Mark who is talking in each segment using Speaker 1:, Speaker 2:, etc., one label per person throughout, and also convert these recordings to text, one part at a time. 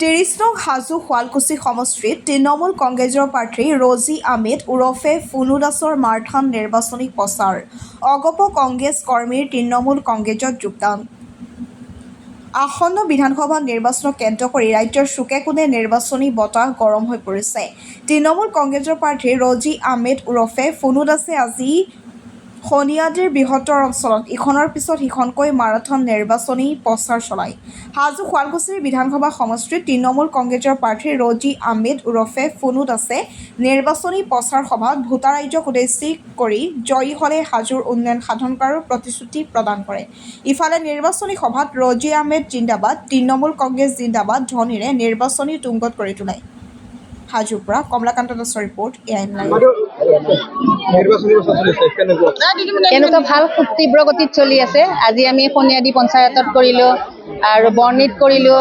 Speaker 1: 30 নং হাজো শুৱালকুছি সমষ্টিত তৃণমূল কংগ্ৰেছৰ প্ৰাৰ্থী ৰজি আহমেদ ওৰফে ফুনু দাসৰ মাৰথান নিৰ্বাচনী প্ৰচাৰ অগপ কংগ্ৰেছ কৰ্মীৰ তৃণমূল কংগ্ৰেছত যোগদান আসন্ন বিধানসভা নিৰ্বাচনক কেন্দ্ৰ কৰি ৰাজ্যৰ চুকে কোণে নিৰ্বাচনী বতাহ গৰম হৈ পৰিছে। তৃণমূল কংগ্ৰেছৰ প্ৰাৰ্থী ৰজি আহমেদ ওৰফে ফুনু দাসে আজি শনিয়াদিৰ বৃহত্তৰ অঞ্চলত ইখনৰ পিছত সিখনকৈ মাৰাথন নিৰ্বাচনী প্ৰচাৰ চলায়। হাজো শুৱালকুছিৰ বিধানসভা সমষ্টিত তৃণমূল কংগ্ৰেছৰ প্ৰাৰ্থী ৰজি আহমেদ ওৰফে ফুনু দাসে নিৰ্বাচনী প্ৰচাৰ সভাত ভোটাৰ ৰাইজক উদ্দেশ্যি কৰি জয়ী হ'লে হাজোৰ উন্নয়ন সাধন কৰাৰ প্ৰতিশ্ৰুতি প্ৰদান কৰে। ইফালে নিৰ্বাচনী সভাত ৰজি আহমেদ জিন্দাবাদ, তৃণমূল কংগ্ৰেছ জিন্দাবাদ ধ্বনিৰে নিৰ্বাচনী তুংগত কৰি তোলে। হাজোৰ পৰা কমলাকান্ত দাসৰ ৰিপৰ্ট, এআইএন লাইভ।
Speaker 2: এনেকুৱা ভাল খুব তীব্ৰ গতিত চলি আছে। আজি আমি শনিয়াদি পঞ্চায়তত কৰিলোঁ আৰু বৰ্ণিত কৰিলোঁ,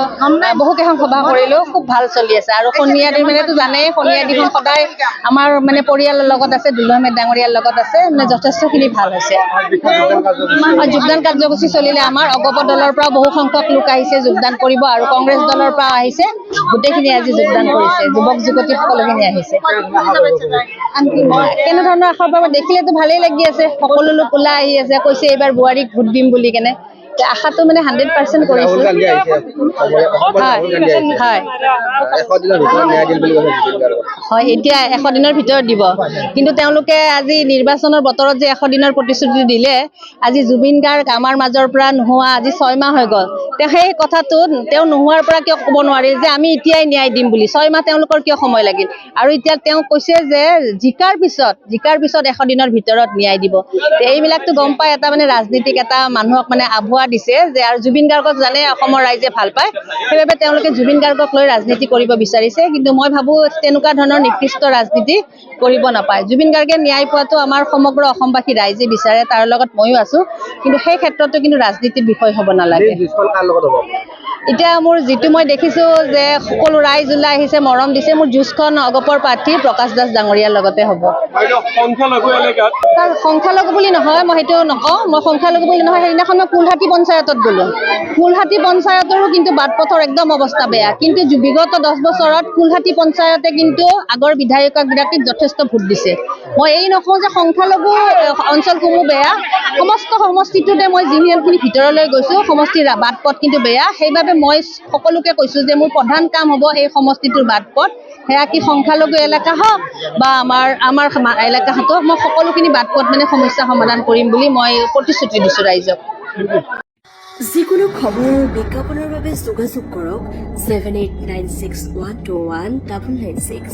Speaker 2: বহুকেইখন সভা কৰিলোঁ, খুব ভাল চলি আছে। আৰু শনিয়াদি মানেতো জানেই, শনিয়াদিখন সদায় আমাৰ মানে পৰিয়ালৰ লগত আছে, দুলু আহমেদ ডাঙৰীয়াৰ লগত আছে, মানে যথেষ্টখিনি ভাল হৈছে। যোগদান কাৰ্যসূচী চলিলে আমাৰ অগপ দলৰ পৰাও বহু সংখ্যক লোক আহিছে যোগদান কৰিব আৰু কংগ্ৰেছ দলৰ পৰাও আহিছে, গোটেইখিনি আজি যোগদান কৰিছে, যুৱক যুৱতী সকলোখিনি আহিছে। কেনেধৰণৰ আশাৰ পৰা দেখিলেতো ভালেই লাগি আছে, সকলো লোক ওলাই আহি আছে, কৈছে এইবাৰ বোৱাৰীক ভোট দিম বুলি কেনে। আশাটো মানে 100% কৰিছোঁ। হয়, এতিয়া 100 দিনৰ ভিতৰত দিব, কিন্তু তেওঁলোকে আজি নিৰ্বাচনৰ বতৰত যে 100 দিনৰ প্ৰতিশ্ৰুতি দিলে, আজি জুবিন গাৰ্গ আমাৰ মাজৰ পৰা নোহোৱা আজি 6 মাহ হৈ গ'ল। সেই কথাটো তেওঁ নোহোৱাৰ পৰা কিয় ক'ব নোৱাৰি যে আমি এতিয়াই ন্যায় দিম বুলি? 6 মাহ তেওঁলোকৰ কিয় সময় লাগিল? আৰু এতিয়া তেওঁ কৈছে যে জিকাৰ পিছত 100 দিনৰ ভিতৰত ন্যায় দিব। এইবিলাকতো গম পাই এটা মানে ৰাজনীতিক এটা মানুহক মানে আভুৱা দিছে যে, আৰু জুবিন গাৰ্গক জানে অসমৰ ৰাইজে ভাল পায়, সেইবাবে তেওঁলোকে জুবিন গাৰ্গক লৈ ৰাজনীতি কৰিব বিচাৰিছে। কিন্তু মই ভাবোঁ তেনেকুৱা ধৰণৰ নিকৃষ্ট ৰাজনীতি কৰিব নাপায়। জুবিন গাৰ্গে ন্যায় পোৱাটো আমাৰ সমগ্ৰ অসমবাসী ৰাইজে বিচাৰে, তাৰ লগত ময়ো আছোঁ, কিন্তু সেই ক্ষেত্ৰতো কিন্তু ৰাজনীতিৰ বিষয় হ'ব নালাগে। এতিয়া মোৰ যিটো মই দেখিছোঁ যে সকলো ৰাইজ ওলাই আহিছে, মৰম দিছে, মোৰ যুঁজখন অগপৰ প্ৰাৰ্থী প্ৰকাশ দাস ডাঙৰীয়াৰ লগতে হ'ব। তাৰ সংখ্যালঘু বুলি নহয়, মই সেইটো নকওঁ, মই সংখ্যালঘু বুলি নহয়। সেইদিনাখন মই কুলহাটী পঞ্চায়তত গ'লোঁ, কুলহাটী পঞ্চায়তৰো কিন্তু বাট পথৰ একদম অৱস্থা বেয়া, কিন্তু বিগত 10 বছৰত কুলহাটী পঞ্চায়তে কিন্তু আগৰ বিধায়কগৰাকীক যথেষ্ট ভোট দিছে। মই এই নকওঁ যে সংখ্যালঘু অঞ্চলসমূহ বেয়া, সমস্ত সমষ্টিটোতে মই যিমানখিনি ভিতৰলৈ গৈছোঁ, সমষ্টিৰ বাট পথ কিন্তু বেয়া। সেইবাবে মই সকলোকে কৈছোঁ যে মোৰ প্ৰধান কাম হ'ব এই সমষ্টিটোৰ বাট পথ, সেয়া কি সংখ্যালঘু এলেকা হওক বা আমাৰ এলেকা হওক, মই সকলোখিনি বাট পথ মানে সমস্যা সমাধান কৰিম বুলি মই প্ৰতিশ্ৰুতি দিছোঁ ৰাইজক।
Speaker 3: যিকোনো খবৰ আৰু বিজ্ঞাপনৰ বাবে যোগাযোগ কৰক 7896121996।